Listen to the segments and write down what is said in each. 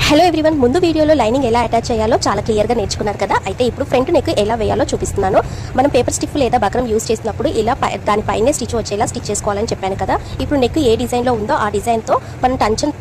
Hello everyone, ముందు వీడియోలో lining ఎలా అటాచ్ చేయాలో చాలా క్లియర్గా నేర్చుకున్నారు కదా. అయితే ఇప్పుడు ఫ్రంట్ నెక్ ఎలా వేయాలో చూపిస్తున్నాను. మనం పేపర్ స్టిఫ్ లేదా బక్రం యూస్ చేసినప్పుడు ఇలా దానిపైనే స్టిచ్ వచ్చేలా స్టిచ్ చేసుకోవాలని చెప్పాను కదా. ఇప్పుడు నెక్ ఏ డిజైన్లో ఉందో ఆ డిజైన్తో మనం టెన్షన్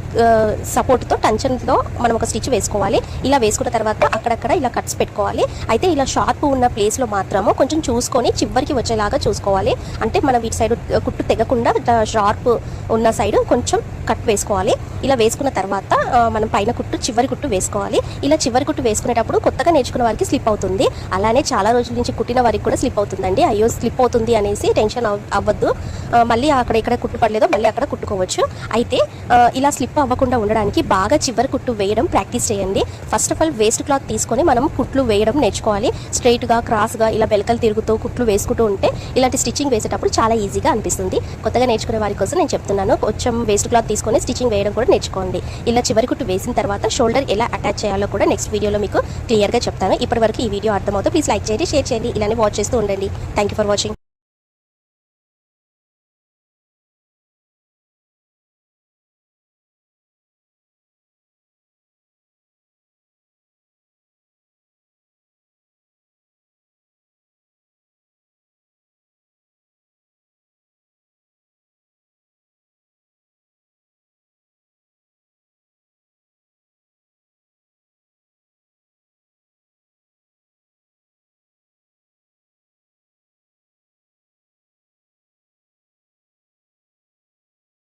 సపోర్ట్తో టెన్షన్లో మనం ఒక స్టిచ్ వేసుకోవాలి. ఇలా వేసుకున్న తర్వాత అక్కడక్కడ ఇలా కట్స్ పెట్టుకోవాలి. అయితే ఇలా షార్ప్ ఉన్న ప్లేస్లో మాత్రము కొంచెం చూసుకొని చివరికి వచ్చేలాగా చూసుకోవాలి. అంటే మనం వీటి సైడ్ కుట్టు తెగకుండా షార్ప్ ఉన్న సైడ్ కొంచెం కట్ వేసుకోవాలి. ఇలా వేసుకున్న తర్వాత మనం పైన కుట్టు చివరి కుట్టు వేసుకోవాలి. ఇలా చివరి కుట్టు వేసుకునేటప్పుడు కొత్తగా నేర్చుకున్న వారికి స్లిప్ అవుతుంది. అలానే చాలా రోజుల నుంచి కుట్టిన వారికి కూడా స్లిప్ అవుతుందండి. అయ్యో స్లిప్ అవుతుంది అనేసి టెన్షన్ అవ్వద్దు. మళ్ళీ అక్కడ ఇక్కడ కుట్టు పడలేదో మళ్ళీ అక్కడ కుట్టుకోవచ్చు. అయితే ఇలా స్లిప్ అవ్వకుండా ఉండడానికి బాగా చివరి కుట్టు వేయడం ప్రాక్టీస్ చేయండి. First of all waste cloth తీసుకొని మనం కుట్లు వేయడం నేర్చుకోవాలి. స్ట్రైట్గా క్రాస్గా ఇలా బెలకలు తిరుగుతూ కుట్లు వేసుకుంటూ ఉంటే ఇలాంటి స్టిచ్చింగ్ వేసేటప్పుడు చాలా ఈజీగా అనిపిస్తుంది. కొత్తగా నేర్చుకునే వారి కోసం నేను చెప్తున్నాను. కొంచెం వేస్ట్ క్లాత్ తీసుకొని స్టిచ్చింగ్ వేయడం కూడా నేర్చుకోండి. ఇలా చివరి కుట్టు వేసిన తర్వాత షోల్డర్ ఎలా అటాచ్ చేయాలో కూడా నెక్స్ట్ వీడియోలో మీకు క్లియర్గా చెప్తాను. ఇప్పటివరకు ఈ వీడియో అర్థమవుతుంది. ప్లీజ్ లైక్ చేయండి, షేర్ చేయండి, ఇలానే వాచ్ చేస్తూ ఉండండి. Thank you for watching.